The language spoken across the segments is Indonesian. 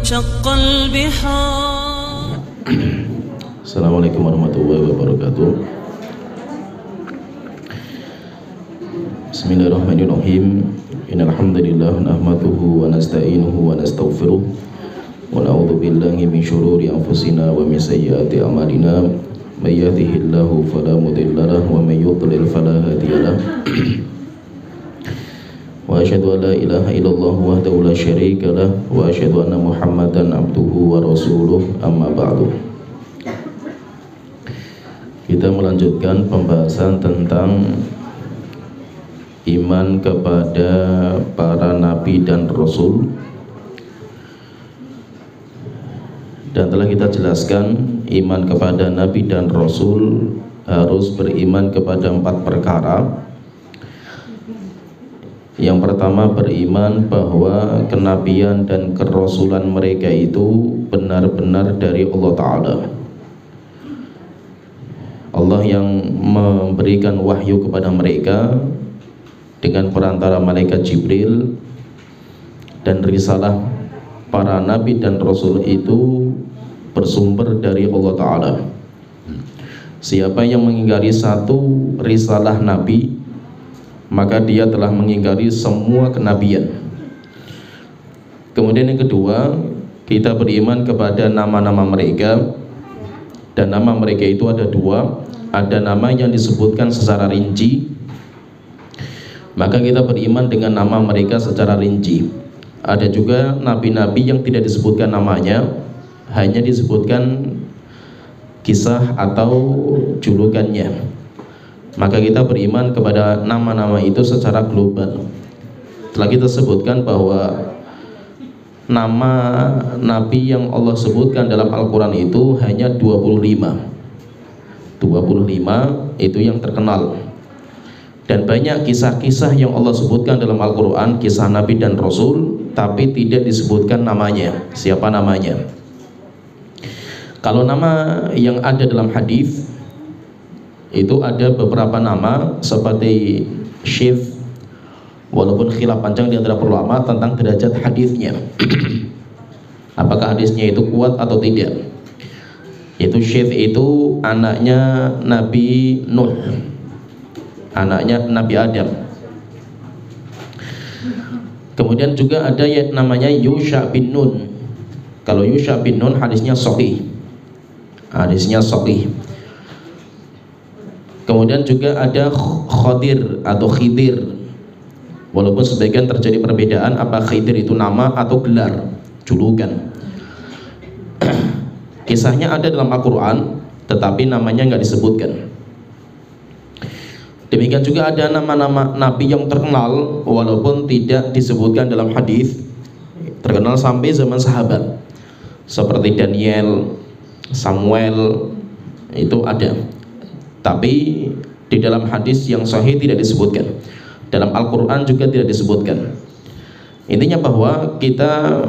وانشق البحار. Assalamualaikum warahmatullahi wabarakatuh. Bismillahirrahmanirrahim. Innal hamdalillah nahmaduhu wa nasta'inuhu wa nastaghfiruh wa na'udzu billahi min syururi anfusina wa min sayyiati a'malina. May yahdihillahu fala mudilla lahu wa may yudlil fala hadiya lahu. Wa asyhadu an la ilaha illallah wahdahu la syarika lah wa asyhadu anna Muhammadan abduhu wa rasuluh, amma ba'du. Kita melanjutkan pembahasan tentang iman kepada para nabi dan rasul, dan telah kita jelaskan iman kepada nabi dan rasul harus beriman kepada 4 perkara. Yang pertama, beriman bahwa kenabian dan kerasulan mereka itu benar-benar dari Allah Ta'ala. Allah yang memberikan wahyu kepada mereka dengan perantara malaikat Jibril, dan risalah para nabi dan rasul itu bersumber dari Allah Ta'ala. Siapa yang mengingkari satu risalah nabi, maka dia telah mengingkari semua kenabian. Kemudian yang kedua, kita beriman kepada nama-nama mereka, dan nama mereka itu ada 2. Ada nama yang disebutkan secara rinci, maka kita beriman dengan nama mereka secara rinci. Ada juga nabi-nabi yang tidak disebutkan namanya, hanya disebutkan kisah atau julukannya, maka kita beriman kepada nama-nama itu secara global. Telah kita sebutkan bahwa nama nabi yang Allah sebutkan dalam Al-Quran itu hanya 25 itu yang terkenal, dan banyak kisah-kisah yang Allah sebutkan dalam Al-Quran, kisah nabi dan rasul, tapi tidak disebutkan namanya, siapa namanya. Kalau nama yang ada dalam hadis itu ada beberapa nama, seperti Syif, walaupun khilaf panjang di antara ulama tentang derajat hadisnya. Apakah hadisnya itu kuat atau tidak. Itu Syif itu anaknya Nabi Nuh, anaknya Nabi Adam. Kemudian juga ada yang namanya Yusha bin Nun. Kalau Yusha bin Nun hadisnya sahih, hadisnya sahih. Kemudian juga ada Khadir atau Khidir, walaupun sebagian terjadi perbedaan apa Khidir itu nama atau gelar, julukan. Kisahnya ada dalam Al-Quran, tetapi namanya nggak disebutkan. Demikian juga ada nama-nama nabi yang terkenal, walaupun tidak disebutkan dalam hadis, terkenal sampai zaman sahabat, seperti Daniel, Samuel, itu ada. Tapi di dalam hadis yang sahih tidak disebutkan, dalam Al-Quran juga tidak disebutkan. Intinya bahwa kita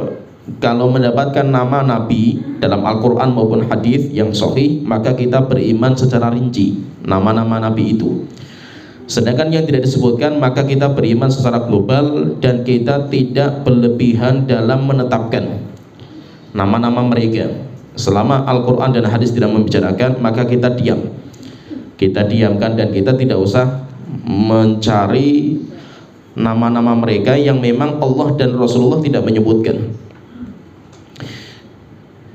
kalau mendapatkan nama nabi dalam Al-Quran maupun hadis yang sahih, maka kita beriman secara rinci nama-nama nabi itu. Sedangkan yang tidak disebutkan, maka kita beriman secara global, dan kita tidak berlebihan dalam menetapkan nama-nama mereka. Selama Al-Quran dan hadis tidak membicarakan, maka kita diam, kita diamkan, dan kita tidak usah mencari nama-nama mereka yang memang Allah dan Rasulullah tidak menyebutkan.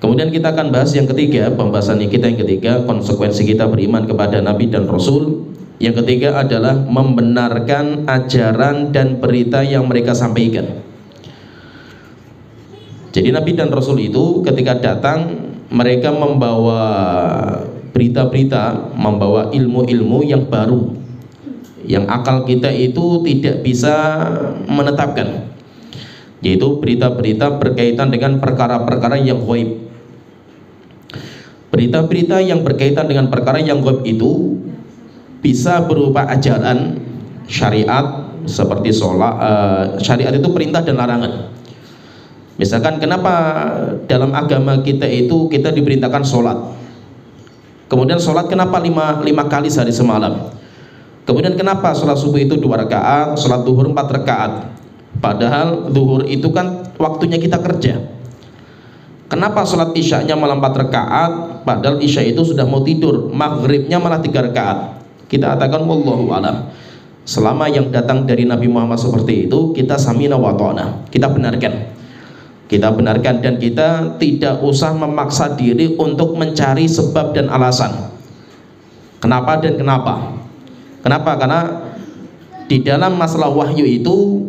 Kemudian kita akan bahas yang ketiga, pembahasan kita yang ketiga, konsekuensi kita beriman kepada nabi dan rasul. Yang ketiga adalah membenarkan ajaran dan berita yang mereka sampaikan. Jadi nabi dan rasul itu ketika datang, mereka membawa berita-berita, membawa ilmu-ilmu yang baru, yang akal kita itu tidak bisa menetapkan, yaitu berita-berita berkaitan dengan perkara-perkara yang ghaib. Berita-berita yang berkaitan dengan perkara yang ghaib itu bisa berupa ajaran syariat, seperti sholat. Syariat itu perintah dan larangan. Misalkan kenapa dalam agama kita itu kita diperintahkan sholat, kemudian sholat kenapa lima kali sehari semalam, kemudian kenapa sholat subuh itu 2 rakaat, sholat duhur 4 rakaat, padahal duhur itu kan waktunya kita kerja. kenapa sholat isya'nya malah 4 rakaat padahal isya itu sudah mau tidur, maghribnya malah 3 rakaat. Kita katakan wallahu a'lam. Selama yang datang dari Nabi Muhammad seperti itu, kita samina wa ta'na, kita benarkan dan kita tidak usah memaksa diri untuk mencari sebab dan alasan kenapa dan kenapa. Karena di dalam masalah wahyu itu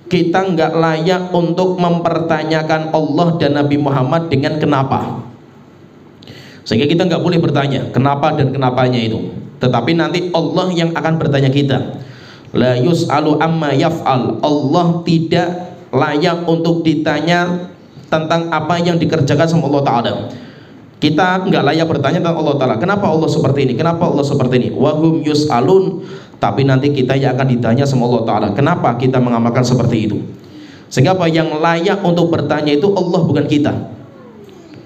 kita nggak layak untuk mempertanyakan Allah dan Nabi Muhammad dengan kenapa, sehingga kita nggak boleh bertanya kenapa dan kenapanya itu, tetapi nanti Allah yang akan bertanya kita. La yus'alu amma yaf'al, Allah tidak layak untuk ditanya tentang apa yang dikerjakan sama Allah Ta'ala. Kita nggak layak bertanya tentang Allah Ta'ala, kenapa Allah seperti ini, kenapa Allah seperti ini. Wahum yus'alun, tapi nanti kita yang akan ditanya sama Allah Ta'ala, kenapa kita mengamalkan seperti itu. Sehingga apa yang layak untuk bertanya itu Allah, bukan kita.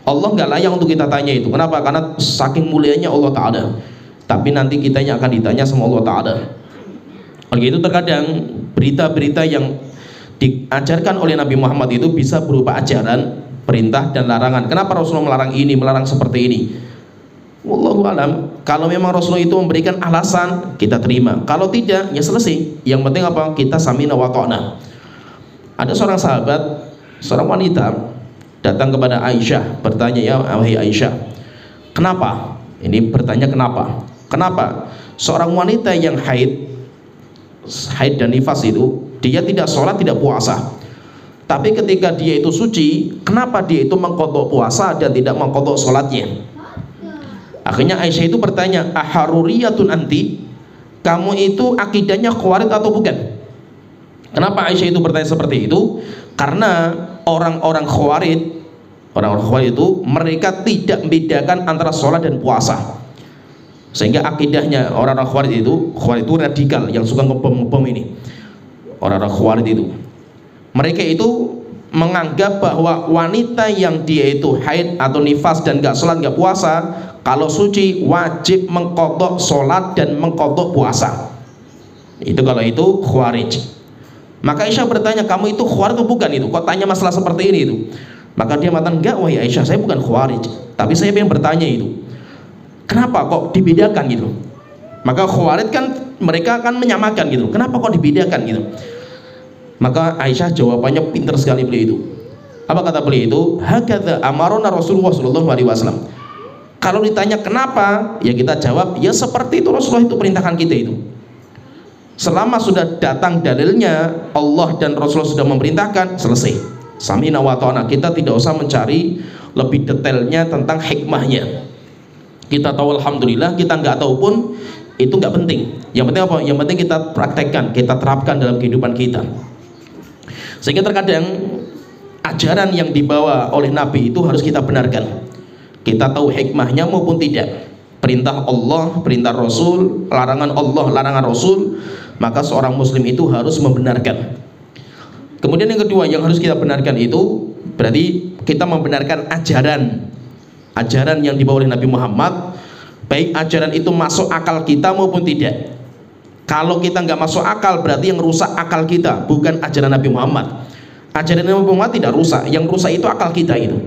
Allah nggak layak untuk kita tanya itu. Kenapa? Karena saking mulianya Allah Ta'ala. Tapi nanti kita yang akan ditanya sama Allah Ta'ala. Oleh itu terkadang berita-berita yang diajarkan oleh Nabi Muhammad itu bisa berupa ajaran, perintah dan larangan. Kenapa Rasulullah melarang ini, melarang seperti ini? Wallahu alam. Kalau memang Rasulullah itu memberikan alasan, kita terima. Kalau tidak, ya selesai. Yang penting apa? Kita samina wa ta'na. Ada seorang sahabat, seorang wanita datang kepada Aisyah, bertanya, ya wahai Aisyah, kenapa? Ini bertanya kenapa? Kenapa seorang wanita yang haid dan nifas itu, dia tidak sholat, tidak puasa, tapi ketika dia itu suci, kenapa dia itu mengqadha puasa dan tidak mengqadha sholatnya? Akhirnya Aisyah itu bertanya, aharuriyatun anti, kamu itu akidahnya khawarij atau bukan? Kenapa Aisyah itu bertanya seperti itu? Karena orang-orang khawarij itu mereka tidak membedakan antara sholat dan puasa, sehingga akidahnya orang-orang khawarij itu radikal, yang suka ngebom ini. Orang-orang khawarij itu, mereka itu menganggap bahwa wanita yang dia itu haid atau nifas dan gak sholat gak puasa, kalau suci wajib mengqadha sholat dan mengqadha puasa. Itu kalau itu khawarij. Maka Aisyah bertanya, kamu itu khawarij atau bukan itu? Kok tanya masalah seperti ini itu? Maka dia mengatakan, enggak wahai Aisyah, saya bukan khawarij, tapi saya yang bertanya itu, kenapa kok dibedakan gitu? Maka khawarij kan mereka akan menyamakan gitu, kenapa kok dibedakan gitu? Maka Aisyah jawabannya pintar sekali beliau itu. Apa kata beliau itu? Hakadza amarona Rasulullah sallallahu alaihi wasallam. Kalau ditanya kenapa, ya kita jawab, ya seperti itu Rasulullah itu perintahkan kita itu. Selama sudah datang dalilnya, Allah dan Rasulullah sudah memerintahkan, selesai. Samina wa ta'na, kita tidak usah mencari lebih detailnya tentang hikmahnya. Kita tahu alhamdulillah, kita nggak tahu pun itu nggak penting. Yang penting apa? Yang penting kita praktekkan, kita terapkan dalam kehidupan kita. Sehingga terkadang ajaran yang dibawa oleh Nabi itu harus kita benarkan. Kita tahu hikmahnya maupun tidak. Perintah Allah, perintah Rasul, larangan Allah, larangan Rasul, maka seorang muslim itu harus membenarkan. Kemudian yang kedua yang harus kita benarkan itu berarti kita membenarkan ajaran yang dibawa oleh Nabi Muhammad, baik ajaran itu masuk akal kita maupun tidak. Kalau kita nggak masuk akal, berarti yang rusak akal kita, bukan ajaran Nabi Muhammad. Ajaran Nabi Muhammad tidak rusak, yang rusak itu akal kita itu.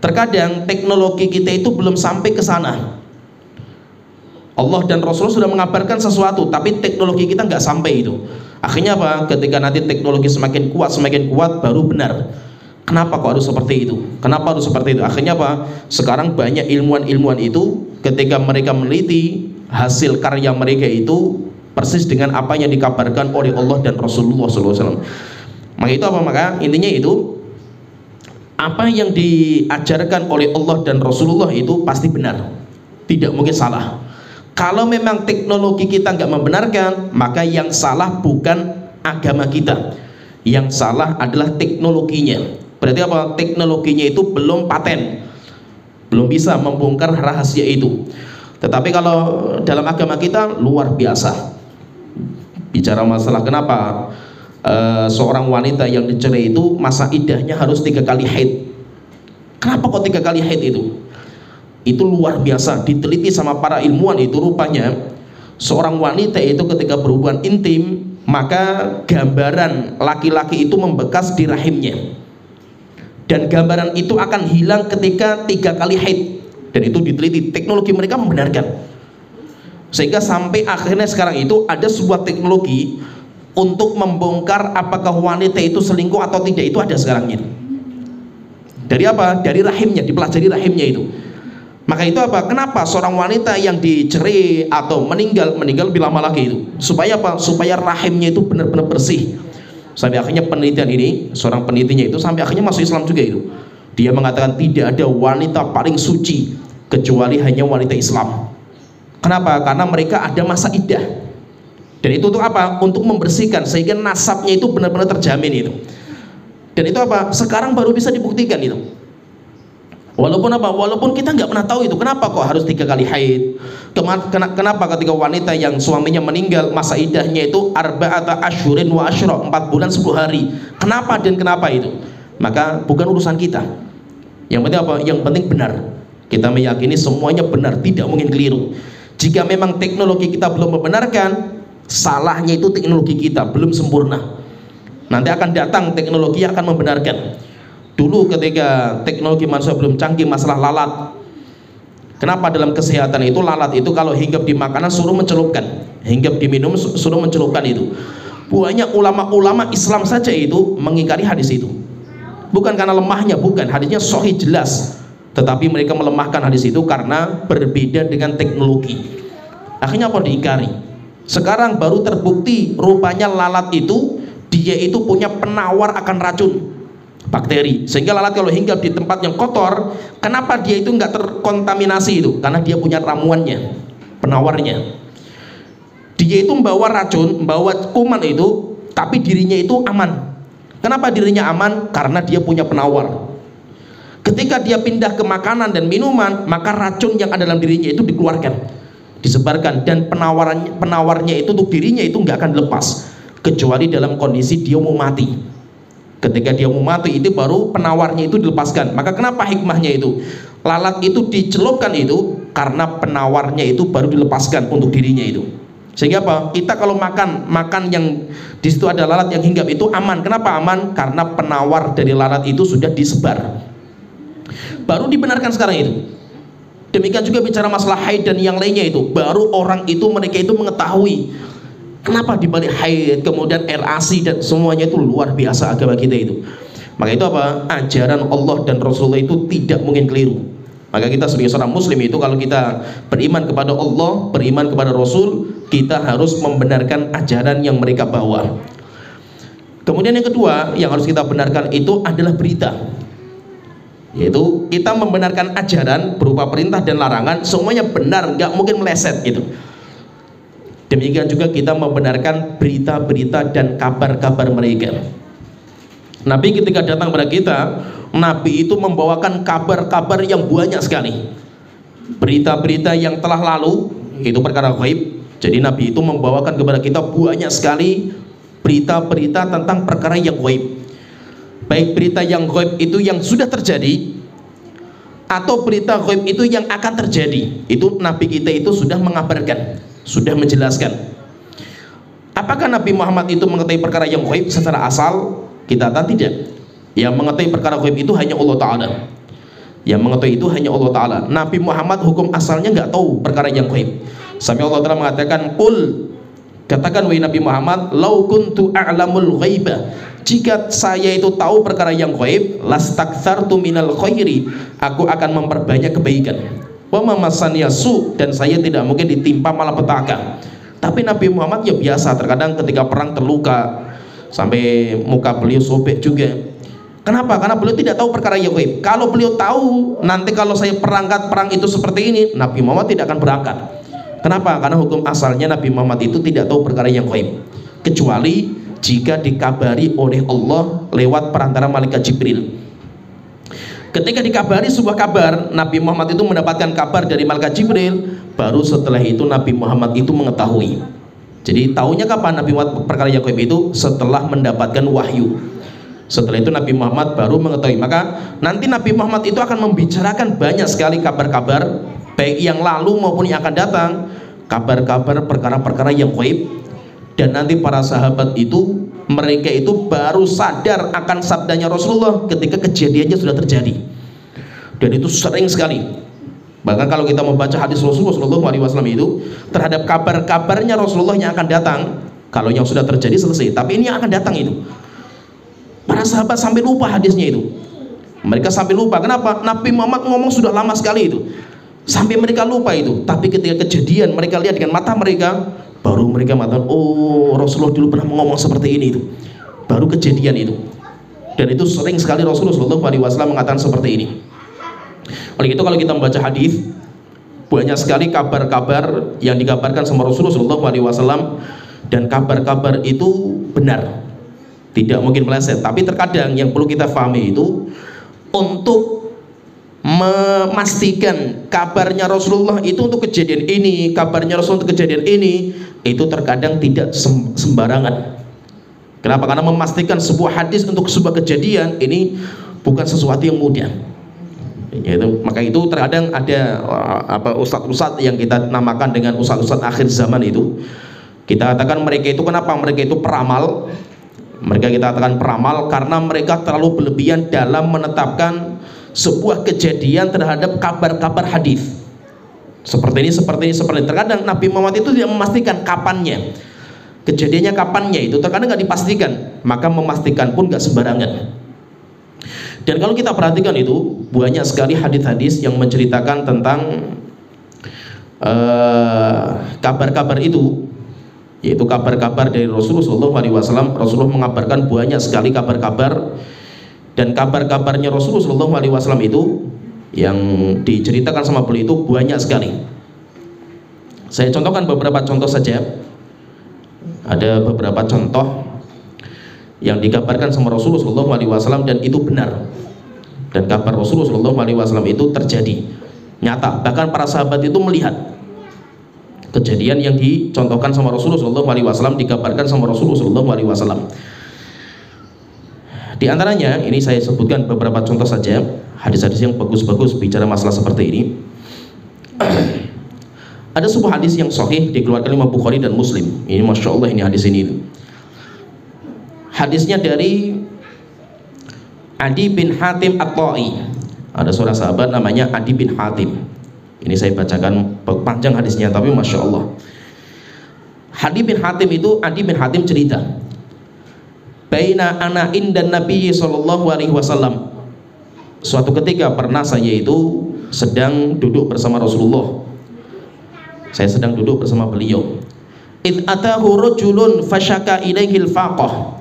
Terkadang teknologi kita itu belum sampai ke sana. Allah dan Rasul sudah mengabarkan sesuatu, tapi teknologi kita nggak sampai itu. Akhirnya apa? Ketika nanti teknologi semakin kuat, baru benar. Kenapa kok harus seperti itu? Kenapa harus seperti itu? Akhirnya apa? Sekarang banyak ilmuwan-ilmuwan itu ketika mereka meneliti, hasil karya mereka itu persis dengan apa yang dikabarkan oleh Allah dan Rasulullah SAW. Maka itu apa? Maka intinya itu apa yang diajarkan oleh Allah dan Rasulullah itu pasti benar, tidak mungkin salah. Kalau memang teknologi kita nggak membenarkan, maka yang salah bukan agama kita, yang salah adalah teknologinya. Berarti apa? Teknologinya itu belum paten, belum bisa membongkar rahasia itu. Tetapi kalau dalam agama kita luar biasa. Bicara masalah kenapa seorang wanita yang dicerai itu masa iddahnya harus 3 kali haid. Kenapa kok 3 kali haid itu? Itu luar biasa, diteliti sama para ilmuwan itu rupanya seorang wanita itu ketika berhubungan intim, maka gambaran laki-laki itu membekas di rahimnya. dan gambaran itu akan hilang ketika 3 kali haid, dan itu diteliti, teknologi mereka membenarkan. Sehingga sampai akhirnya sekarang itu ada sebuah teknologi untuk membongkar apakah wanita itu selingkuh atau tidak, itu ada sekarang itu. Dari apa? Dari rahimnya, dipelajari rahimnya itu. Maka itu apa? Kenapa seorang wanita yang dicerai atau meninggal lebih lama lagi itu? Supaya apa? Supaya rahimnya itu benar-benar bersih. Sampai akhirnya penelitian ini, seorang penelitinya itu sampai akhirnya masuk Islam juga itu. Dia mengatakan tidak ada wanita paling suci kecuali hanya wanita Islam. Kenapa? Karena mereka ada masa iddah. Dan itu untuk apa? Untuk membersihkan sehingga nasabnya itu benar-benar terjamin itu. Dan itu apa? Sekarang baru bisa dibuktikan itu. Walaupun apa? Walaupun kita nggak pernah tahu itu kenapa kok harus 3 kali haid. Kenapa ketika wanita yang suaminya meninggal masa iddahnya itu arba'ata asyhurin wa asyra, 4 bulan 10 hari. Kenapa dan kenapa itu? Maka bukan urusan kita. Yang penting apa? Yang penting benar. Kita meyakini semuanya benar, tidak mungkin keliru. Jika memang teknologi kita belum membenarkan, salahnya itu teknologi kita belum sempurna. Nanti akan datang teknologi yang akan membenarkan. Dulu ketika teknologi manusia belum canggih masalah lalat, kenapa dalam kesehatan itu lalat itu kalau hinggap di makanan suruh mencelupkan, hinggap di minum suruh mencelupkan itu. Banyak ulama-ulama Islam saja itu mengingkari hadis itu. Bukan karena lemahnya, bukan, hadisnya sahih jelas, tetapi mereka melemahkan hadis itu karena berbeda dengan teknologi. Akhirnya apa? Diingkari. Sekarang baru terbukti rupanya lalat itu dia itu punya penawar akan racun bakteri, sehingga lalat kalau hinggap di tempat yang kotor, kenapa dia itu nggak terkontaminasi itu? Karena dia punya ramuannya, penawarnya. Dia itu membawa racun, membawa kuman itu, tapi dirinya itu aman. Kenapa dirinya aman? Karena dia punya penawar. Ketika dia pindah ke makanan dan minuman, maka racun yang ada dalam dirinya itu dikeluarkan, disebarkan, dan penawarnya itu untuk dirinya itu nggak akan lepas kecuali dalam kondisi dia mau mati. Ketika dia mau mati itu baru penawarnya itu dilepaskan. Maka kenapa hikmahnya itu? Lalat itu dicelupkan itu karena penawarnya itu baru dilepaskan untuk dirinya itu. Sehingga apa? Kita kalau makan yang di situ ada lalat yang hinggap itu aman. Kenapa aman? Karena penawar dari lalat itu sudah disebar. Baru dibenarkan sekarang itu. Demikian juga bicara masalah haid dan yang lainnya itu. Baru orang itu mereka itu mengetahui kenapa dibalik haid, kemudian air ASI dan semuanya itu luar biasa agama kita itu. Maka itu apa? Ajaran Allah dan Rasulullah itu tidak mungkin keliru. Maka kita sebagai seorang muslim itu kalau kita beriman kepada Allah, beriman kepada Rasul, kita harus membenarkan ajaran yang mereka bawa. Kemudian yang kedua yang harus kita benarkan itu adalah berita. Yaitu kita membenarkan ajaran berupa perintah dan larangan, semuanya benar, nggak mungkin meleset gitu. Demikian juga kita membenarkan berita-berita dan kabar-kabar mereka. Nabi ketika datang kepada kita, Nabi itu membawakan kabar-kabar yang banyak sekali. Berita-berita yang telah lalu, itu perkara gaib. Jadi Nabi itu membawakan kepada kita banyak sekali berita-berita tentang perkara yang gaib. Baik berita yang gaib itu yang sudah terjadi, atau berita gaib itu yang akan terjadi. Itu Nabi kita itu sudah mengabarkan, sudah menjelaskan. Apakah Nabi Muhammad itu mengetahui perkara yang gaib secara asal? Kita tahu tidak. Yang mengetahui perkara gaib itu hanya Allah Ta'ala. Yang mengetahui itu hanya Allah Ta'ala. Nabi Muhammad hukum asalnya nggak tahu perkara yang gaib. Sampai Allah Ta'ala mengatakan, "Qul," katakan wahai Nabi Muhammad, "Lau kuntu a'lamul ghaiba," jika saya itu tahu perkara yang gaib, lastakthartu minal khairi, aku akan memperbanyak kebaikan. Wa mamasaniya su, dan saya tidak mungkin ditimpa malapetaka. Tapi Nabi Muhammad ya biasa, terkadang ketika perang terluka sampai muka beliau sobek juga. Kenapa? Karena beliau tidak tahu perkara yang gaib. Kalau beliau tahu nanti kalau saya berangkat perang itu seperti ini, Nabi Muhammad tidak akan berangkat. Kenapa? Karena hukum asalnya Nabi Muhammad itu tidak tahu perkara yang gaib, kecuali jika dikabari oleh Allah lewat perantara malaikat Jibril. Ketika dikabari sebuah kabar, Nabi Muhammad itu mendapatkan kabar dari malaikat Jibril, baru setelah itu Nabi Muhammad itu mengetahui. Jadi tahunya kapan Nabi Muhammad perkara yang gaib itu? Setelah mendapatkan wahyu. Setelah itu Nabi Muhammad baru mengetahui. Maka nanti Nabi Muhammad itu akan membicarakan banyak sekali kabar-kabar, baik yang lalu maupun yang akan datang, kabar-kabar perkara-perkara yang gaib. Dan nanti para sahabat itu mereka itu baru sadar akan sabdanya Rasulullah ketika kejadiannya sudah terjadi. Dan itu sering sekali. Bahkan kalau kita membaca hadis Rasulullah SAW itu terhadap kabar-kabarnya Rasulullah yang akan datang, kalau yang sudah terjadi selesai, tapi ini yang akan datang itu, para sahabat sampai lupa hadisnya itu. Mereka sampai lupa. Kenapa? Nabi Muhammad ngomong sudah lama sekali itu, sampai mereka lupa itu. Tapi ketika kejadian mereka lihat dengan mata mereka, baru mereka mengatakan, oh Rasulullah dulu pernah ngomong seperti ini itu. Baru kejadian itu. Dan itu sering sekali Rasulullah SAW mengatakan seperti ini. Oleh itu kalau kita membaca hadis, banyak sekali kabar-kabar yang dikabarkan sama Rasulullah SAW, dan kabar-kabar itu benar, tidak mungkin meleset. Tapi terkadang yang perlu kita pahami itu, untuk memastikan kabarnya Rasulullah itu untuk kejadian ini, kabarnya Rasulullah untuk kejadian ini, itu terkadang tidak sembarangan. Kenapa? Karena memastikan sebuah hadis untuk sebuah kejadian ini bukan sesuatu yang mudah. Yaitu, maka itu terkadang ada ustadz-ustadz yang kita namakan dengan ustadz-ustadz akhir zaman itu, kita katakan mereka itu, kenapa mereka itu peramal? Mereka kita katakan peramal karena mereka terlalu berlebihan dalam menetapkan sebuah kejadian terhadap kabar-kabar hadis. Seperti ini. Terkadang Nabi Muhammad itu tidak memastikan kapannya, kejadiannya kapannya itu terkadang nggak dipastikan, maka memastikan pun nggak sembarangan. Dan kalau kita perhatikan itu banyak sekali hadis-hadis yang menceritakan tentang kabar-kabar itu, yaitu kabar-kabar dari Rasulullah SAW. Rasulullah mengabarkan banyak sekali kabar-kabar, dan kabar-kabarnya Rasulullah SAW itu yang diceritakan sama beliau itu banyak sekali. Saya contohkan beberapa contoh saja. Ada beberapa contoh yang dikabarkan sama Rasulullah SAW dan itu benar, dan kabar Rasulullah SAW itu terjadi nyata. Bahkan para sahabat itu melihat kejadian yang dicontohkan sama Rasulullah SAW, dikabarkan sama Rasulullah SAW. Di antaranya ini saya sebutkan beberapa contoh saja hadis-hadis yang bagus-bagus bicara masalah seperti ini. Ada sebuah hadis yang sahih dikeluarkan Imam Bukhari dan Muslim. Ini Masya Allah, ini hadis ini. Hadisnya dari Adi bin Hatim At-Ta'i. Ada seorang sahabat namanya Adi bin Hatim. Ini saya bacakan panjang hadisnya, tapi Masya Allah. Adi bin Hatim cerita, Baina ana indan Nabi SAW. Suatu ketika pernah saya itu sedang duduk bersama Rasulullah. Saya sedang duduk bersama beliau. Id atahu rajulun fasyaka ilaihil faqah.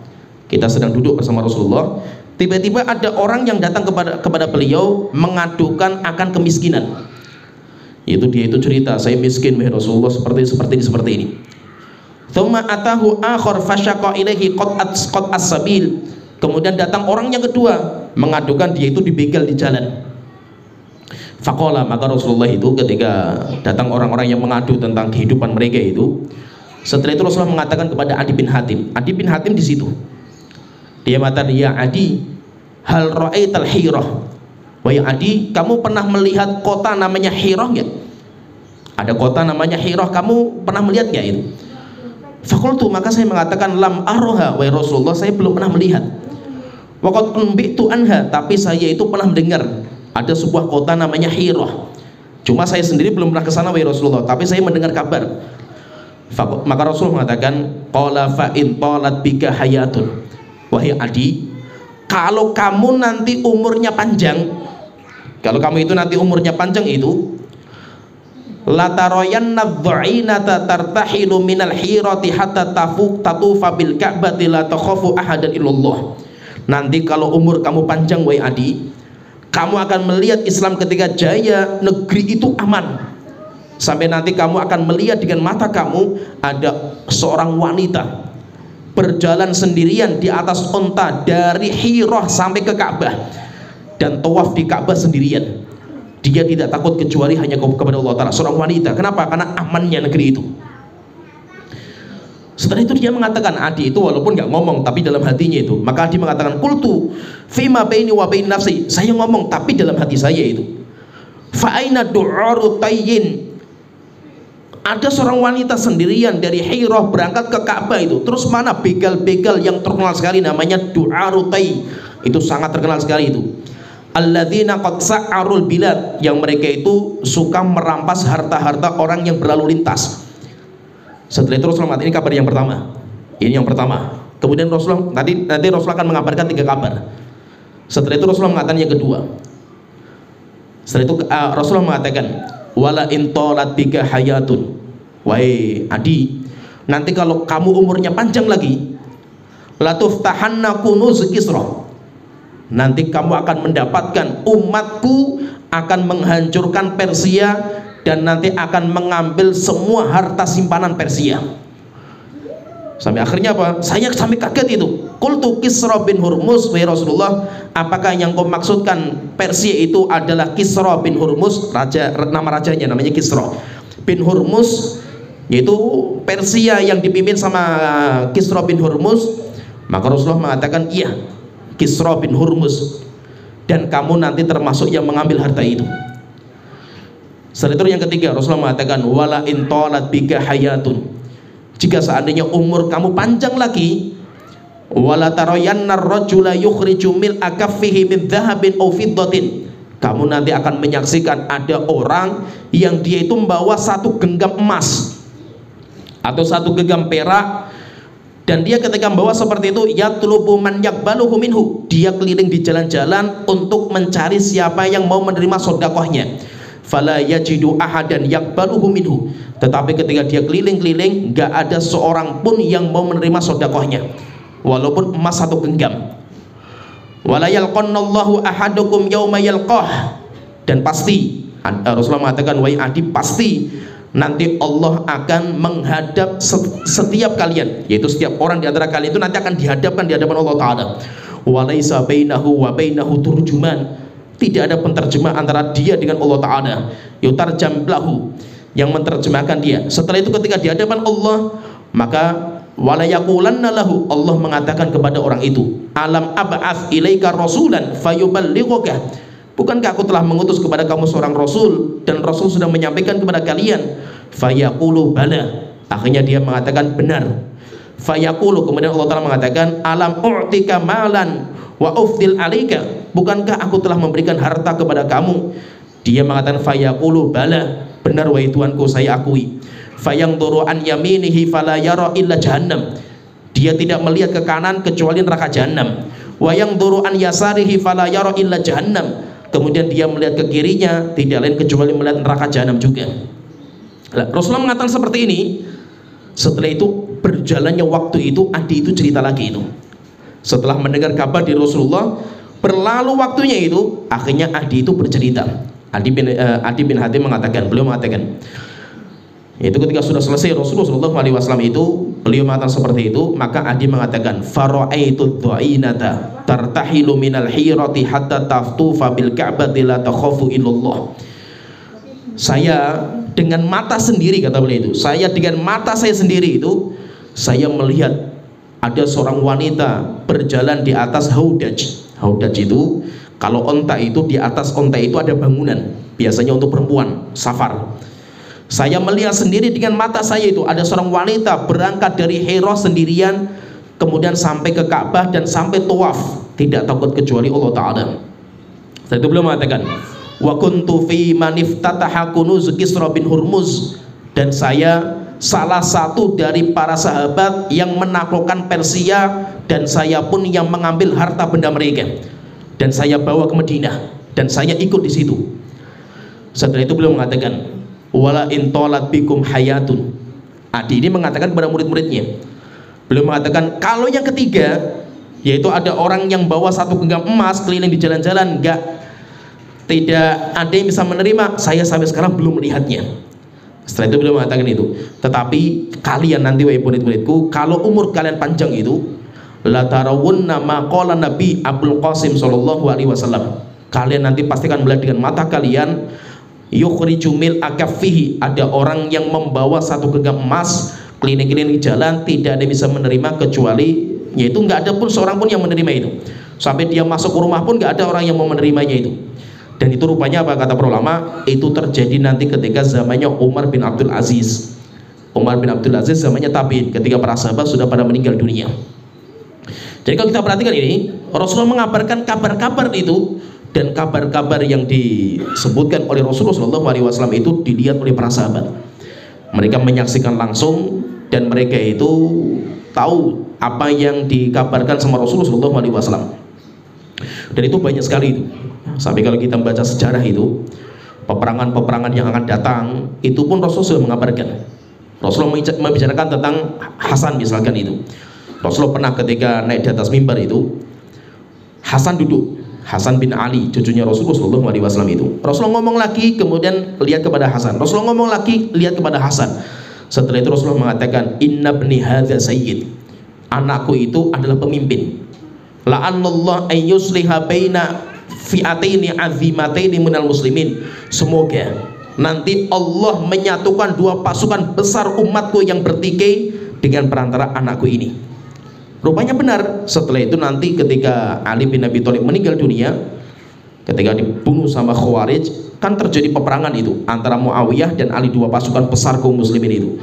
Kita sedang duduk bersama Rasulullah, tiba-tiba ada orang yang datang kepada beliau mengadukan akan kemiskinan. Yaitu dia itu cerita, saya miskin wahai Rasulullah, seperti ini. Tsumma atahu akhar fasyaqa ilaihi qad as-sabil. Kemudian datang orang yang kedua mengadukan dia itu dibegal di jalan. Faqala, maka Rasulullah itu ketika datang orang-orang yang mengadu tentang kehidupan mereka itu, setelah itu Rasulullah mengatakan kepada Adi bin Hatim. Adi bin Hatim di situ. Dia mengatakan, ya Adi, hal ra'aital Hirah. Wahai Adi, kamu pernah melihat kota namanya Hirah nggak? Ada kota namanya Hirah, kamu pernah melihat nggak itu? Fakultu, maka saya mengatakan, lam aroha, wahai Rasulullah, saya belum pernah melihat. Waqad unbitu anha, tapi saya itu pernah mendengar ada sebuah kota namanya Hirah. Cuma saya sendiri belum pernah ke sana wahai Rasulullah, tapi saya mendengar kabar. Maka Rasul mengatakan, qala fa in talat bika hayatun. Wahai Adi, kalau kamu nanti umurnya panjang, kalau kamu itu nanti umurnya panjang itu, lataroyanna dha'inata tartahilu minal hirati hatta tatufa bil ka'bati la takhafu ahadan illallah. Nanti kalau umur kamu panjang wahai Adi, kamu akan melihat Islam ketika jaya, negeri itu aman. Sampai nanti kamu akan melihat dengan mata kamu ada seorang wanita berjalan sendirian di atas unta dari Hirah sampai ke Ka'bah dan tawaf di Ka'bah sendirian. Dia tidak takut kecuali hanya kepada Allah Ta'ala. Seorang wanita. Kenapa? Karena amannya negeri itu. Setelah itu dia mengatakan, Adi itu walaupun nggak ngomong tapi dalam hatinya itu, maka Adi mengatakan, qultu fima baini wa bain nafsi. Saya ngomong tapi dalam hati saya itu, fa aina du'aru tayyin ada seorang wanita sendirian dari Hirah berangkat ke Ka'bah itu. Terus mana begal-begal yang terkenal sekali namanya Du'arutai, itu sangat terkenal sekali itu. Alladzina qad sa'arul bilad, yang mereka itu suka merampas harta-harta orang yang berlalu lintas. Setelah itu Rasulullah mengatakan, ini kabar yang pertama. Ini yang pertama. Kemudian Rasulullah nanti Rasulullah akan mengabarkan 3 kabar. Setelah itu Rasulullah mengatakan yang kedua. Setelah itu Rasulullah mengatakan, wala in talat bika hayatun. Wahai Adi, nanti kalau kamu umurnya panjang lagi, latuftahanna kunuz Kisra. Nanti kamu akan mendapatkan umatku akan menghancurkan Persia dan nanti akan mengambil semua harta simpanan Persia. Sampai akhirnya apa? Saya sampai kaget itu. Qultu Kisra bin Hurmuz, wahai Rasulullah, apakah yang kau maksudkan Persia itu adalah Kisra bin Hurmuz? Nama rajanya namanya Kisra bin Hurmuz, yaitu Persia yang dipimpin sama Kisra bin Hurmuz. Maka Rasulullah mengatakan, iya, Kisra bin Hurmuz, dan kamu nanti termasuk yang mengambil harta itu. Setelah itu yang ketiga Rasulullah mengatakan, wala in talat bika hayatun, jika seandainya umur kamu panjang lagi, wala tarayanna ar-rajula yukhriju mil akaffihi min dhahabin aw fiddatin, kamu nanti akan menyaksikan ada orang yang dia itu membawa 1 genggam emas atau 1 genggam perak, dan dia ketika membawa seperti itu, yatlubu man yaqbaluhu minhu, dia keliling di jalan-jalan untuk mencari siapa yang mau menerima sedekahnya. Fala yajidu ahadan yaqbaluhu minhu, tetapi ketika dia keliling-keliling, enggak ada seorang pun yang mau menerima sedekahnya walaupun emas 1 genggam. Wala yalqannallahu ahadukum yauma yalqah, dan pasti Rasulullah mengatakan, wahai Adi, pasti nanti Allah akan menghadap setiap kalian, yaitu setiap orang di antara kalian itu nanti akan dihadapkan di hadapan Allah Ta'ala. Walaisa bainahu wa bainahu turjuman, tidak ada penterjemah antara dia dengan Allah Ta'ala. Yutarjam lahu, yang menerjemahkan dia. Setelah itu ketika di hadapan Allah, maka walayaqulanna lahu, Allah mengatakan kepada orang itu, alam ab'ats ilaika rasulan fayuballighuka, bukankah aku telah mengutus kepada kamu seorang Rasul, dan Rasul sudah menyampaikan kepada kalian? Fayaqulu bala, akhirnya dia mengatakan benar. Fayaqulu, kemudian Allah Ta'ala mengatakan, alam u'tika malan wa ufdil alika, bukankah aku telah memberikan harta kepada kamu? Dia mengatakan fayaqulu bala, benar wahai Tuanku, saya akui. Fayanzuru an yaminihi fala yara illa jahannam, dia tidak melihat ke kanan kecuali neraka jahannam. Wa yanzuru an yasarihi fala yara illa jahannam, kemudian dia melihat ke kirinya, tidak lain kecuali melihat neraka jahanam juga. Rasulullah mengatakan seperti ini. Setelah itu berjalannya waktu itu, Adi itu cerita lagi itu. Setelah mendengar kabar dari Rasulullah, berlalu waktunya itu, akhirnya Adi itu bercerita. Adi bin Hatim mengatakan, beliau mengatakan, itu ketika sudah selesai Rasulullah SAW itu, beliau mengatakan seperti itu, maka Adi mengatakan, fara'aitu dhainata tartahilu minal hirati hatta taftufa bil ka'bati la takhafu illallah. Saya dengan mata sendiri, kata beliau itu, saya dengan mata saya sendiri itu, saya melihat ada seorang wanita berjalan di atas haudaj. Haudaj itu, kalau onta itu, di atas onta itu ada bangunan, biasanya untuk perempuan, safar. Saya melihat sendiri dengan mata saya itu, ada seorang wanita berangkat dari Hira sendirian, kemudian sampai ke Ka'bah dan sampai tawaf, tidak takut kecuali Allah Ta'ala. Setelah itu beliau mengatakan, wa kuntu fi man iftataha kunuz Kisra bin Hurmuz, dan saya salah satu dari para sahabat yang menaklukkan Persia, dan saya pun yang mengambil harta benda mereka, dan saya bawa ke Madinah, dan saya ikut di situ. Setelah itu beliau mengatakan, wala in talat bikum hayatun. Adi ini mengatakan kepada murid-muridnya, beliau mengatakan, kalau yang ketiga, yaitu ada orang yang bawa 1 genggam emas keliling di jalan-jalan, tidak ada yang bisa menerima, saya sampai sekarang belum melihatnya. Setelah itu beliau mengatakan itu, tetapi kalian nanti wahai murid-muridku, kalau umur kalian panjang itu, la tarawunna ma qala Nabi Abdul Qasim sallallahu alaihi wasallam, kalian nanti pastikan melihat dengan mata kalian, yukhriju mil akaffihi, ada orang yang membawa 1 genggam emas keliling-keliling di jalan, tidak ada yang bisa menerima kecuali, yaitu nggak ada pun seorang pun yang menerima itu, sampai dia masuk ke rumah pun nggak ada orang yang mau menerimanya itu. Dan itu rupanya apa, kata para ulama, itu terjadi nanti ketika zamannya Umar bin Abdul Aziz. Umar bin Abdul Aziz zamannya tabi'in, ketika para sahabat sudah pada meninggal dunia. Jadi kalau kita perhatikan ini, Rasulullah mengabarkan kabar-kabar itu, dan kabar-kabar yang disebutkan oleh Rasulullah SAW itu dilihat oleh para sahabat. Mereka menyaksikan langsung dan mereka itu tahu apa yang dikabarkan sama Rasulullah SAW. Dan itu banyak sekali itu. Sampai kalau kita membaca sejarah itu, peperangan-peperangan yang akan datang itu pun Rasulullah sudah mengabarkan. Rasulullah membicarakan tentang Hasan misalkan itu. Rasulullah pernah ketika naik di atas mimbar itu, Hasan duduk, Hasan bin Ali, cucunya Rasulullah SAW itu. Rasulullah ngomong lagi, kemudian lihat kepada Hasan. Rasulullah ngomong lagi, lihat kepada Hasan. Setelah itu Rasulullah mengatakan, Inna bni hadza sayyid, anakku itu adalah pemimpin. La'anallah ayyusliha baina fi'ataini azimataini minal muslimin. Semoga nanti Allah menyatukan dua pasukan besar umatku yang bertikai dengan perantara anakku ini. Rupanya benar. Setelah itu nanti ketika Ali bin Abi Thalib meninggal dunia, ketika dibunuh sama Khawarij, kan terjadi peperangan itu antara Muawiyah dan Ali, dua pasukan besar kaum muslimin itu.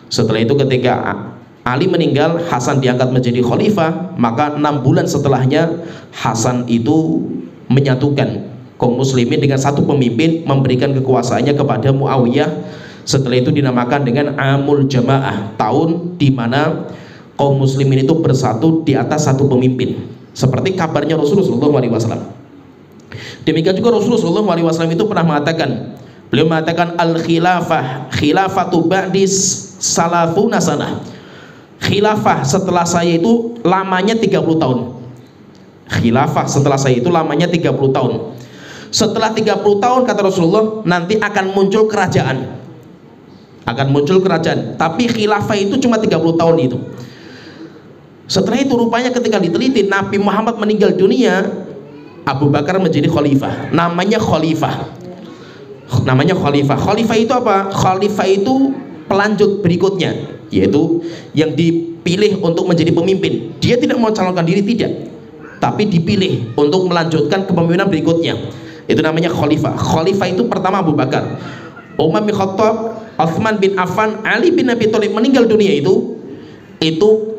Setelah itu ketika Ali meninggal, Hasan diangkat menjadi khalifah, maka 6 bulan setelahnya Hasan itu menyatukan kaum muslimin dengan satu pemimpin, memberikan kekuasaannya kepada Muawiyah. Setelah itu dinamakan dengan Amul Jamaah, tahun di mana kaum muslimin itu bersatu di atas satu pemimpin, seperti kabarnya Rasulullah SAW. Demikian juga Rasulullah SAW itu pernah mengatakan, beliau mengatakan khilafatu ba'di salafuna sanah. Khilafah setelah saya itu lamanya 30 tahun. Khilafah setelah saya itu lamanya 30 tahun. Setelah 30 tahun kata Rasulullah, nanti akan muncul kerajaan. Akan muncul kerajaan, tapi khilafah itu cuma 30 tahun itu. Setelah itu rupanya ketika diteliti, Nabi Muhammad meninggal dunia, Abu Bakar menjadi khalifah. Namanya khalifah. Namanya khalifah. Khalifah itu apa? Khalifah itu pelanjut berikutnya, yaitu yang dipilih untuk menjadi pemimpin. Dia tidak mau calonkan diri, tidak, tapi dipilih untuk melanjutkan kepemimpinan berikutnya. Itu namanya khalifah. Khalifah itu pertama Abu Bakar, Umar bin Khattab, Utsman bin Affan, Ali bin Abi Thalib meninggal dunia itu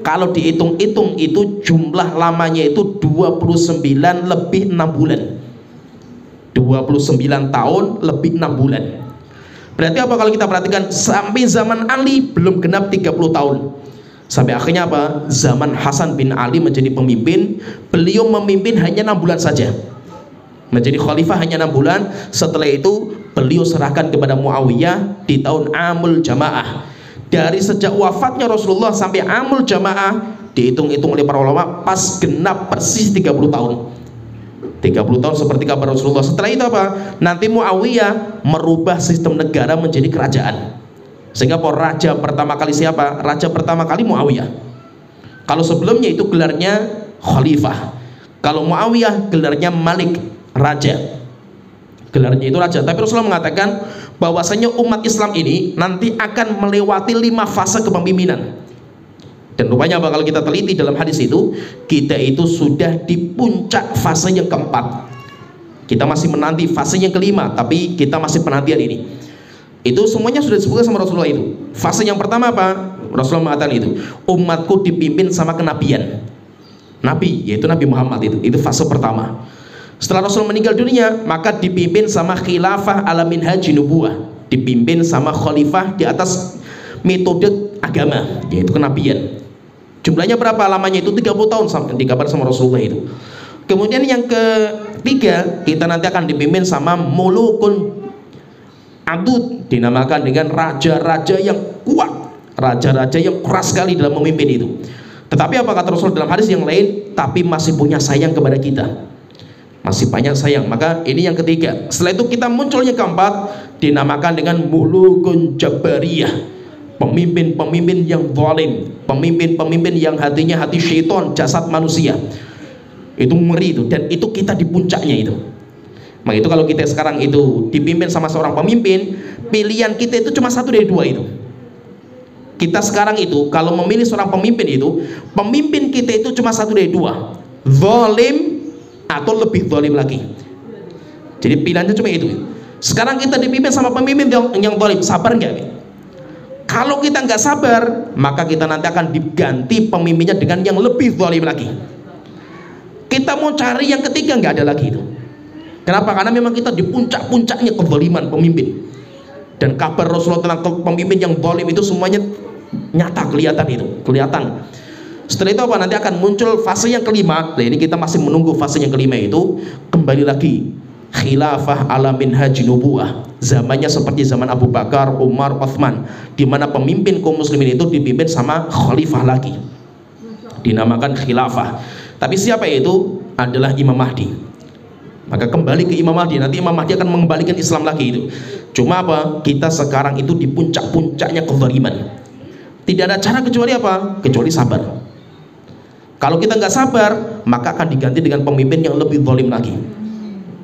kalau dihitung-hitung itu jumlah lamanya itu 29 lebih 6 bulan. 29 tahun lebih 6 bulan. Berarti apa kalau kita perhatikan, sampai zaman Ali belum genap 30 tahun. Sampai akhirnya apa? Zaman Hasan bin Ali menjadi pemimpin, beliau memimpin hanya 6 bulan saja. Menjadi khalifah hanya 6 bulan. Setelah itu beliau serahkan kepada Muawiyah di tahun Amul Jamaah. Dari sejak wafatnya Rasulullah sampai Amul Jamaah, dihitung-hitung oleh para ulama, pas genap persis 30 tahun. 30 tahun seperti kabar Rasulullah. Setelah itu apa? Nanti Muawiyah merubah sistem negara menjadi kerajaan. Sehingga raja pertama kali siapa? Raja pertama kali Muawiyah. Kalau sebelumnya itu gelarnya khalifah. Kalau Muawiyah gelarnya Malik, raja. Gelarnya itu raja. Tapi Rasulullah mengatakan bahwasanya umat Islam ini nanti akan melewati 5 fase kepemimpinan. Dan rupanya apa, kalau kita teliti dalam hadis itu, kita itu sudah di puncak fase yang keempat. Kita masih menanti fase yang kelima, tapi kita masih penantian ini. Itu semuanya sudah disebutkan sama Rasulullah itu. Fase yang pertama apa? Rasulullah mengatakan itu, umatku dipimpin sama kenabian. Nabi, yaitu Nabi Muhammad itu. Itu fase pertama. Setelah Rasul meninggal dunia, maka dipimpin sama khilafah ala minhaji nubuwah, dipimpin sama khalifah di atas metode agama, yaitu kenabian. Jumlahnya berapa? Lamanya itu 30 tahun sampai dikabar sama Rasulullah itu. Kemudian yang ketiga, kita nanti akan dipimpin sama mulukun adud, dinamakan dengan raja-raja yang kuat, raja-raja yang keras sekali dalam memimpin itu. Tetapi apa kata Rasul dalam hadis yang lain? Tapi masih punya sayang kepada kita, masih banyak sayang. Maka ini yang ketiga. Setelah itu kita munculnya keempat, dinamakan dengan mulukun jabariyah, pemimpin-pemimpin yang zalim, pemimpin-pemimpin yang hatinya hati syaitan, jasad manusia. Itu ngeri itu, dan itu kita di puncaknya itu. Maka itu kalau kita sekarang itu dipimpin sama seorang pemimpin, pilihan kita itu cuma satu dari dua itu. Kita sekarang itu kalau memilih seorang pemimpin itu, pemimpin kita itu cuma satu dari dua, zalim atau lebih zalim lagi. Jadi pilihannya cuma itu. Sekarang kita dipimpin sama pemimpin yang zalim, sabar nggak? Kalau kita nggak sabar, maka kita nanti akan diganti pemimpinnya dengan yang lebih zalim lagi. Kita mau cari yang ketiga, nggak ada lagi itu. Kenapa? Karena memang kita di puncak-puncaknya kezaliman pemimpin. Dan kabar Rasulullah tentang pemimpin yang zalim itu semuanya nyata, kelihatan. Setelah itu apa? Nanti akan muncul fase yang kelima. Nah, ini kita masih menunggu fase yang kelima itu. Kembali lagi khilafah ala minhaji nubuwah, zamannya seperti zaman Abu Bakar, Umar, Utsman, di mana pemimpin kaum muslimin itu dipimpin sama khalifah lagi, dinamakan khilafah. Tapi siapa itu? Adalah Imam Mahdi. Maka kembali ke Imam Mahdi, nanti Imam Mahdi akan mengembalikan Islam lagi itu. Cuma apa? Kita sekarang itu di puncak-puncaknya kezaliman. Tidak ada cara kecuali apa? Kecuali sabar. Kalau kita nggak sabar, maka akan diganti dengan pemimpin yang lebih zalim lagi.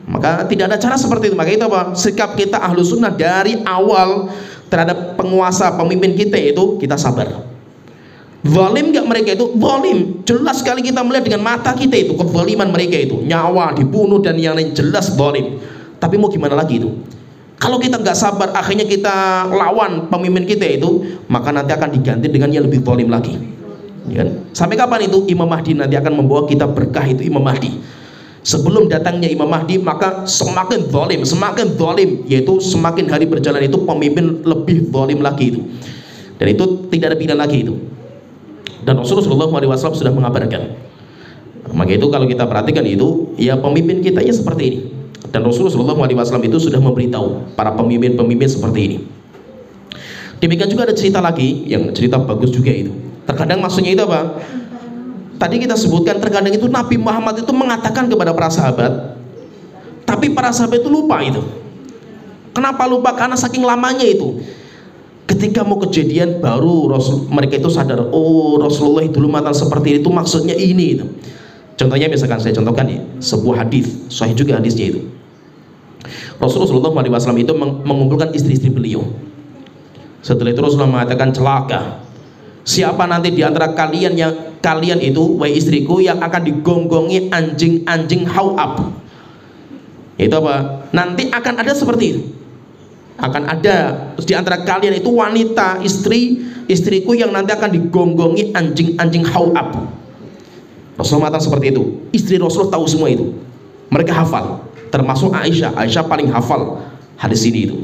Maka tidak ada cara seperti itu. Maka itu apa? Sikap kita ahlu sunnah dari awal terhadap penguasa pemimpin kita itu, kita sabar. Zalim nggak mereka itu? Zalim. Jelas sekali kita melihat dengan mata kita itu kezaliman mereka itu, nyawa dibunuh dan yang lain, jelas zalim. Tapi mau gimana lagi itu? Kalau kita nggak sabar, akhirnya kita lawan pemimpin kita itu, maka nanti akan diganti dengan yang lebih zalim lagi. Ya kan? Sampai kapan itu? Imam Mahdi nanti akan membawa kita berkah itu Imam Mahdi. Sebelum datangnya Imam Mahdi, maka semakin zalim, yaitu semakin hari berjalan itu pemimpin lebih zalim lagi itu. Dan itu tidak ada pilihan lagi itu. Dan Rasulullah SAW sudah mengabarkan. Maka itu kalau kita perhatikan itu, ya pemimpin kita ya seperti ini. Dan Rasulullah SAW itu sudah memberitahu para pemimpin-pemimpin seperti ini. Demikian juga ada cerita lagi, yang cerita bagus juga itu. Terkadang maksudnya itu apa? Tadi kita sebutkan terkadang itu Nabi Muhammad itu mengatakan kepada para sahabat, tapi para sahabat itu lupa itu. Kenapa lupa? Karena saking lamanya itu. Ketika mau kejadian baru mereka itu sadar, oh Rasulullah dulu mengatakan seperti itu, maksudnya ini itu. Contohnya misalkan saya contohkan ya, sebuah hadis, sahih juga hadisnya itu. Rasulullah SAW itu mengumpulkan istri-istri beliau. Setelah itu Rasulullah mengatakan, celaka siapa nanti di antara kalian itu, wahai istriku, yang akan digonggongi anjing-anjing hauab. Itu apa? Nanti akan ada seperti itu. Akan ada di antara kalian itu wanita, istriku yang nanti akan digonggongi anjing-anjing hauab. Rasulullah mengatakan seperti itu. Istri Rasulullah tahu semua itu. Mereka hafal. Termasuk Aisyah. Aisyah paling hafal hadis ini itu.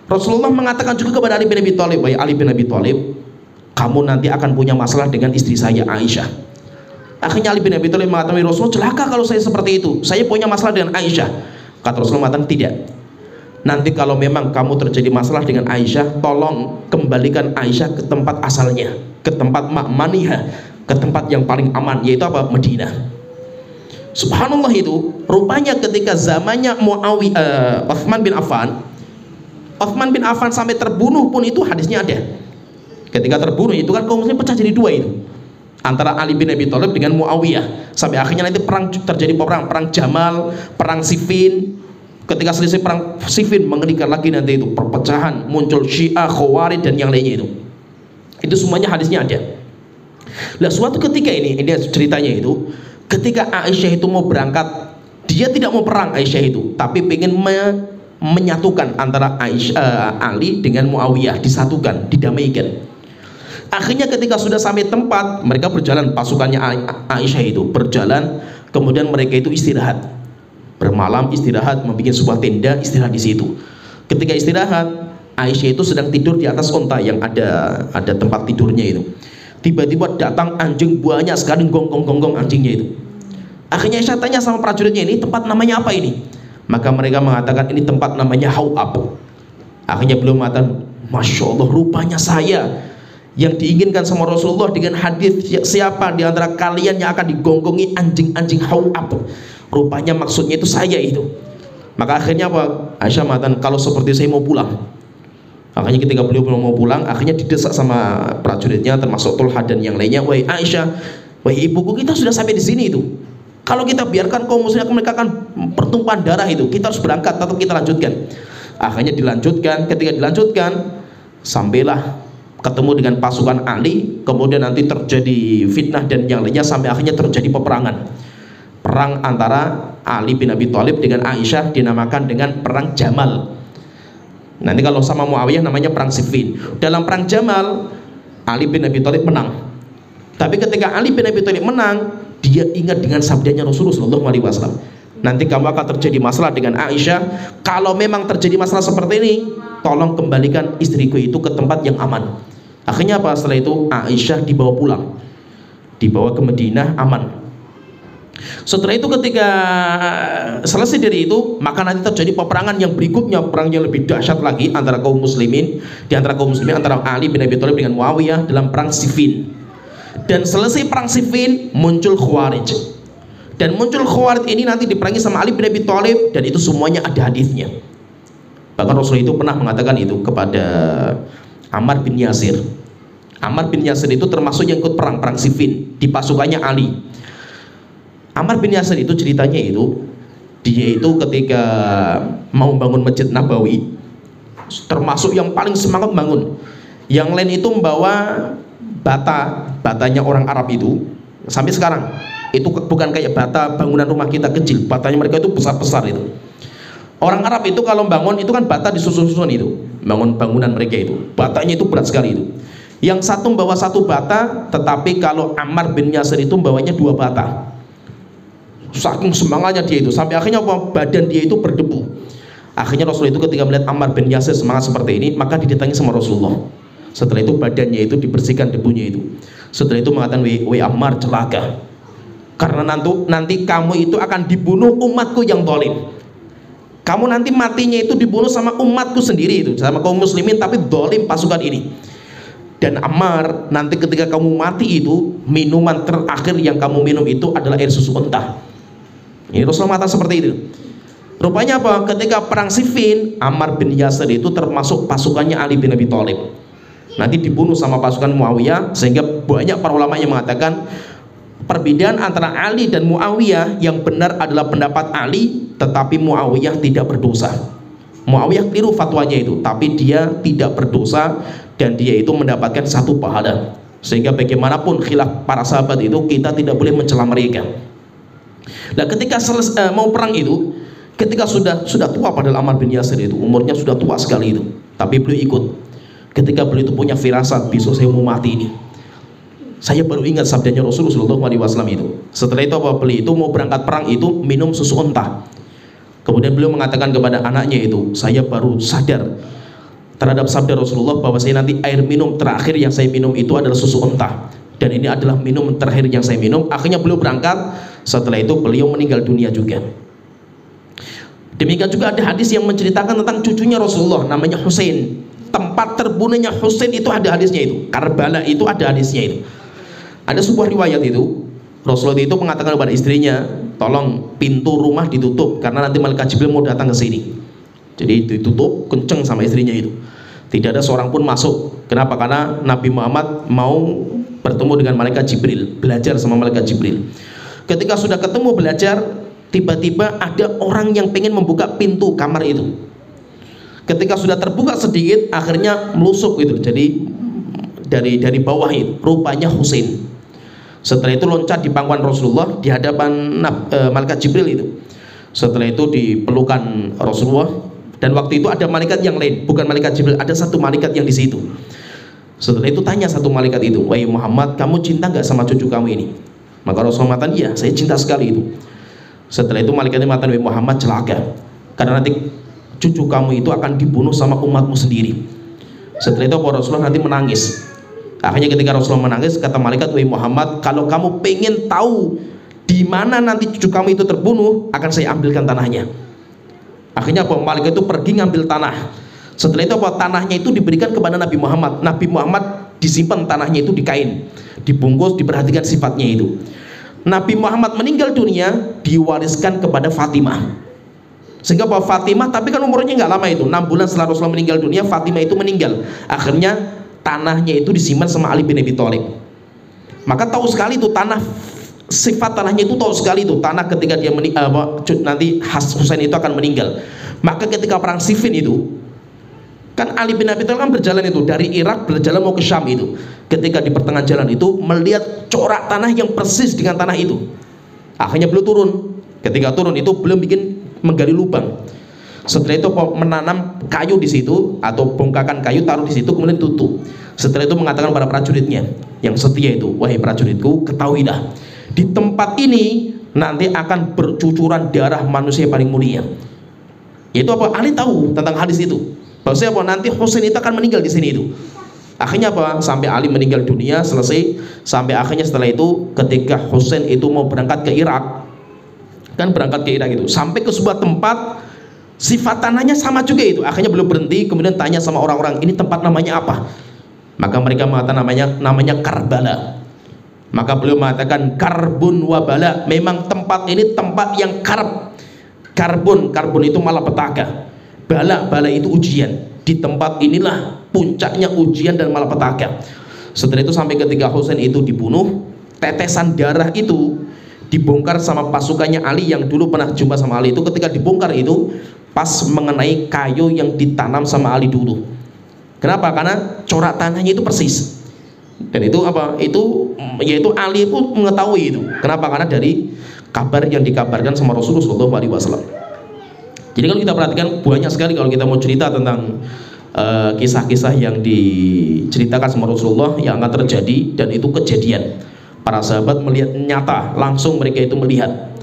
Rasulullah mengatakan juga kepada Ali bin Abi Thalib, wahai Ali bin Abi Thalib, kamu nanti akan punya masalah dengan istri saya Aisyah. Akhirnya Ali bin Abi Thalib mengatakan, Rasulullah celaka kalau saya seperti itu, saya punya masalah dengan Aisyah. Kata Rasulullah mengatakan, tidak. Nanti kalau memang kamu terjadi masalah dengan Aisyah, tolong kembalikan Aisyah ke tempat asalnya, ke tempat ma'manihah, ke tempat yang paling aman, yaitu apa? Madinah. Subhanallah itu, rupanya ketika zamannya Utsman bin Affan sampai terbunuh pun itu hadisnya ada. Ketika terbunuh itu kan kaum muslimin pecah jadi dua itu, antara Ali bin Abi Thalib dengan Muawiyah, sampai akhirnya nanti terjadi perang Jamal, perang Siffin. Ketika selesai perang Siffin, mengerikan lagi nanti itu perpecahan, muncul Syiah, Khawarij dan yang lainnya itu. Itu semuanya hadisnya ada. Nah, suatu ketika ini ceritanya itu, ketika Aisyah itu mau berangkat, dia tidak mau perang Aisyah itu, tapi pengen menyatukan antara Ali dengan Muawiyah, disatukan, didamaikan. Akhirnya ketika sudah sampai tempat, mereka berjalan, pasukannya Aisyah itu berjalan, kemudian mereka itu istirahat, bermalam, istirahat, membuat sebuah tenda, istirahat di situ. Ketika istirahat, Aisyah itu sedang tidur di atas onta yang ada tempat tidurnya itu. Tiba-tiba datang anjing banyak sekali, gonggong anjingnya itu. Akhirnya Aisyah tanya sama prajuritnya, ini tempat namanya apa ini? Maka mereka mengatakan ini tempat namanya Hauab. Akhirnya beliau mengatakan, Masya Allah, rupanya saya yang diinginkan sama Rasulullah dengan hadis siapa di antara kalian yang akan digonggongi anjing-anjing Hauab. Rupanya maksudnya itu saya itu. Maka akhirnya apa? Aisyah mengatakan, kalau seperti saya mau pulang. Akhirnya ketika beliau belum mau pulang, akhirnya didesak sama prajuritnya, termasuk Tulha dan yang lainnya, wahai Aisyah, wahai ibuku, kita sudah sampai di sini itu. Kalau kita biarkan kaum muslimin, mereka akan pertumpahan darah itu. Kita harus berangkat, tetap kita lanjutkan. Akhirnya dilanjutkan. Ketika dilanjutkan, sampailah ketemu dengan pasukan Ali. Kemudian nanti terjadi fitnah dan yang lainnya, sampai akhirnya terjadi peperangan. Perang antara Ali bin Abi Thalib dengan Aisyah dinamakan dengan perang Jamal. Nanti kalau sama Muawiyah namanya perang Siffin. Dalam perang Jamal, Ali bin Abi Thalib menang. Tapi ketika Ali bin Abi Thalib menang, dia ingat dengan sabdanya Rasulullah SAW. Nanti kamu akan terjadi masalah dengan Aisyah. Kalau memang terjadi masalah seperti ini, tolong kembalikan istriku itu ke tempat yang aman. Akhirnya apa? Setelah itu Aisyah dibawa pulang, dibawa ke Madinah aman. Setelah itu ketika selesai dari itu, maka nanti terjadi peperangan yang berikutnya, perang yang lebih dahsyat lagi antara kaum muslimin, antara Ali bin Abi Thalib dengan Muawiyah dalam perang Siffin. Dan selesai perang Siffin muncul Khawarij. Dan muncul Khawarij ini nanti diperangi sama Ali bin Abi Thalib, dan itu semuanya ada hadisnya. Bahkan Rasulullah itu pernah mengatakan itu kepada Ammar bin Yasir. Ammar bin Yasir itu termasuk yang ikut perang Siffin di pasukannya Ali. Ammar bin Yasir itu ceritanya itu, dia itu ketika mau bangun Masjid Nabawi, termasuk yang paling semangat bangun. Yang lain itu membawa batanya orang Arab itu. Sampai sekarang itu bukan kayak bata bangunan rumah kita kecil, batanya mereka itu besar-besar itu. Orang Arab itu kalau bangun itu kan bata disusun-susun itu, bangun bangunan mereka itu, batanya itu berat sekali itu. Yang satu membawa satu bata, tetapi kalau Ammar bin Yasir itu membawanya 2 bata. Saking semangatnya dia itu, sampai akhirnya badan dia itu berdebu. Akhirnya Rasulullah itu ketika melihat Ammar bin Yasir semangat seperti ini, maka didatangi sama Rasulullah. Setelah itu badannya itu dibersihkan debunya itu. Setelah itu mengatakan, wei Ammar, celaka, karena nanti kamu itu akan dibunuh umatku yang zalim. Kamu nanti matinya itu dibunuh sama umatku sendiri itu, sama kaum muslimin, tapi zalim pasukan ini. Dan Ammar, nanti ketika kamu mati itu, minuman terakhir yang kamu minum itu adalah air susu unta. Ini Rasulullah mengatakan seperti itu. Rupanya apa? Ketika perang Siffin, Ammar bin Yasir itu termasuk pasukannya Ali bin Abi Thalib. Nanti dibunuh sama pasukan Muawiyah, sehingga banyak para ulama yang mengatakan perbedaan antara Ali dan Muawiyah, yang benar adalah pendapat Ali, tetapi Muawiyah tidak berdosa. Muawiyah keliru fatwanya itu, tapi dia tidak berdosa dan dia itu mendapatkan satu pahala. Sehingga bagaimanapun khilaf para sahabat itu, kita tidak boleh mencela mereka. Nah, ketika mau perang itu, ketika sudah tua pada Ammar bin Yasir itu, umurnya sudah tua sekali itu, tapi beliau ikut. Ketika beliau itu punya firasat, besok saya mau mati ini. Saya baru ingat sabdanya Rasulullah SAW itu. Setelah itu apa? Beliau itu mau berangkat perang itu minum susu unta. Kemudian beliau mengatakan kepada anaknya itu, saya baru sadar terhadap sabda Rasulullah bahwa saya nanti air minum terakhir yang saya minum itu adalah susu unta, dan ini adalah minum terakhir yang saya minum. Akhirnya beliau berangkat. Setelah itu beliau meninggal dunia juga. Demikian juga ada hadis yang menceritakan tentang cucunya Rasulullah, namanya Husain. Tempat terbunuhnya Husain itu ada hadisnya itu. Karbala itu ada hadisnya itu. Ada sebuah riwayat itu, Rasulullah itu mengatakan kepada istrinya, tolong pintu rumah ditutup karena nanti malaikat Jibril mau datang ke sini. Jadi ditutup kenceng sama istrinya itu. Tidak ada seorang pun masuk. Kenapa? Karena Nabi Muhammad mau bertemu dengan malaikat Jibril, belajar sama malaikat Jibril. Ketika sudah ketemu belajar, tiba-tiba ada orang yang pengen membuka pintu kamar itu. Ketika sudah terbuka sedikit, akhirnya melusuk gitu. Jadi dari bawah itu, rupanya Husain. Setelah itu loncat di pangkuan Rasulullah di hadapan malaikat Jibril itu. Setelah itu dipelukan Rasulullah, dan waktu itu ada malaikat yang lain, bukan malaikat Jibril, ada satu malaikat yang di situ. Setelah itu tanya satu malaikat itu, wahai Muhammad, kamu cinta nggak sama cucu kamu ini? Maka Rasulullah mengatakan, iya, saya cinta sekali itu. Setelah itu malaikatnya mengatakan, wahai Muhammad, celaka, karena nanti cucu kamu itu akan dibunuh sama umatmu sendiri. Setelah itu Rasulullah nanti menangis. Akhirnya ketika Rasulullah menangis, kata malaikat, wahai Muhammad, kalau kamu pengen tahu di mana nanti cucu kamu itu terbunuh, akan saya ambilkan tanahnya. Akhirnya malaikat itu pergi ngambil tanah. Setelah itu tanahnya itu diberikan kepada Nabi Muhammad. Nabi Muhammad disimpan tanahnya itu di kain, dibungkus, diperhatikan sifatnya itu. Nabi Muhammad meninggal dunia, diwariskan kepada Fatimah. Sehingga Fatimah, tapi kan umurnya nggak lama itu, 6 bulan setelah Rasulullah meninggal dunia, Fatimah itu meninggal. Akhirnya tanahnya itu disimpan sama Ali bin Abi Thalib. Maka tahu sekali itu tanah, sifat tanahnya itu tahu sekali itu tanah ketika dia nanti Husain itu akan meninggal. Maka ketika perang Siffin itu, kan Ali bin Abi Thalib kan berjalan itu dari Irak berjalan mau ke Syam itu. Ketika di pertengahan jalan itu melihat corak tanah yang persis dengan tanah itu. Akhirnya beliau turun. Ketika turun itu beliau menggali lubang. Setelah itu menanam kayu di situ atau bongkakan kayu taruh di situ kemudian tutup. Setelah itu mengatakan para prajuritnya yang setia itu, wahai prajuritku, ketahuilah di tempat ini nanti akan bercucuran darah manusia paling mulia. Itu apa? Ali tahu tentang hadis itu. Maksudnya apa? Nanti Husain itu akan meninggal di sini itu. Akhirnya apa? Sampai Ali meninggal dunia selesai. Sampai akhirnya setelah itu ketika Husain itu mau berangkat ke Irak, kan berangkat ke Irak itu, sampai ke sebuah tempat sifat tanahnya sama juga itu. Akhirnya beliau berhenti kemudian tanya sama orang-orang, ini tempat namanya apa? Maka mereka mengatakan namanya Karbala. Maka beliau mengatakan karbun wabala, memang tempat ini tempat yang karbon itu malapetaka, bala itu ujian. Di tempat inilah puncaknya ujian dan malapetaka. Setelah itu sampai ketika Husain itu dibunuh, tetesan darah itu dibongkar sama pasukannya Ali yang dulu pernah jumpa sama Ali itu. Ketika dibongkar itu pas mengenai kayu yang ditanam sama Ali dulu. Kenapa? Karena corak tanahnya itu persis. Dan itu apa? Itu yaitu Ali pun mengetahui itu. Kenapa? Karena dari kabar yang dikabarkan sama Rasulullah SAW. Jadi kalau kita perhatikan banyak sekali kalau kita mau cerita tentang kisah-kisah yang diceritakan sama Rasulullah yang akan terjadi, dan itu kejadian. Para sahabat melihat nyata, langsung mereka itu melihat.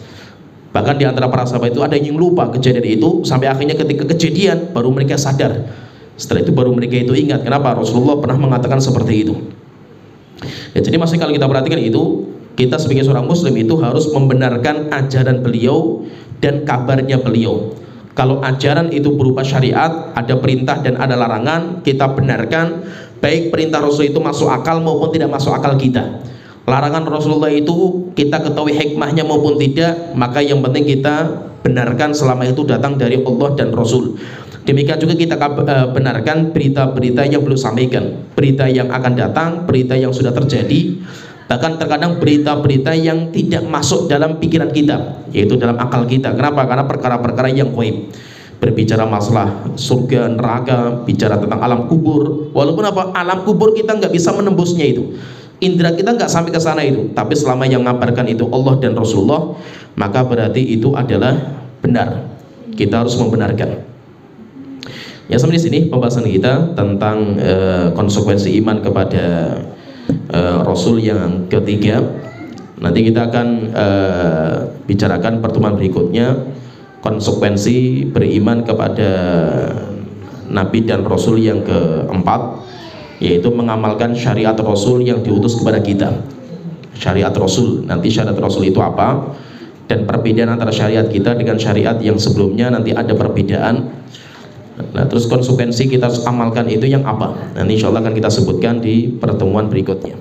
Bahkan di antara para sahabat itu ada yang lupa kejadian itu, sampai akhirnya ketika kejadian baru mereka sadar. Setelah itu baru mereka itu ingat kenapa Rasulullah pernah mengatakan seperti itu. Ya, jadi masih kalau kita perhatikan itu, kita sebagai seorang muslim itu harus membenarkan ajaran beliau dan kabarnya beliau. Kalau ajaran itu berupa syariat, ada perintah dan ada larangan, kita benarkan, baik perintah Rasul itu masuk akal maupun tidak masuk akal kita. Larangan Rasulullah itu kita ketahui hikmahnya maupun tidak, maka yang penting kita benarkan selama itu datang dari Allah dan Rasul. Demikian juga kita benarkan berita-berita yang belum sampaikan, berita yang akan datang, berita yang sudah terjadi, bahkan terkadang berita-berita yang tidak masuk dalam pikiran kita, yaitu dalam akal kita. Kenapa? Karena perkara-perkara yang gaib, berbicara masalah surga, neraka, bicara tentang alam kubur. Walaupun apa? Alam kubur kita nggak bisa menembusnya itu, indera kita nggak sampai ke sana itu. Tapi selama yang mengabarkan itu Allah dan Rasulullah, maka berarti itu adalah benar. Kita harus membenarkan. Ya, sampai di sini pembahasan kita tentang konsekuensi iman kepada Rasul yang ketiga. Nanti kita akan bicarakan pertemuan berikutnya konsekuensi beriman kepada Nabi dan Rasul yang keempat, yaitu mengamalkan syariat Rasul yang diutus kepada kita. Syariat Rasul, nanti syariat Rasul itu apa, dan perbedaan antara syariat kita dengan syariat yang sebelumnya, nanti ada perbedaan. Nah, terus konsekuensi kita harus amalkan itu yang apa? Nanti insya Allah akan kita sebutkan di pertemuan berikutnya.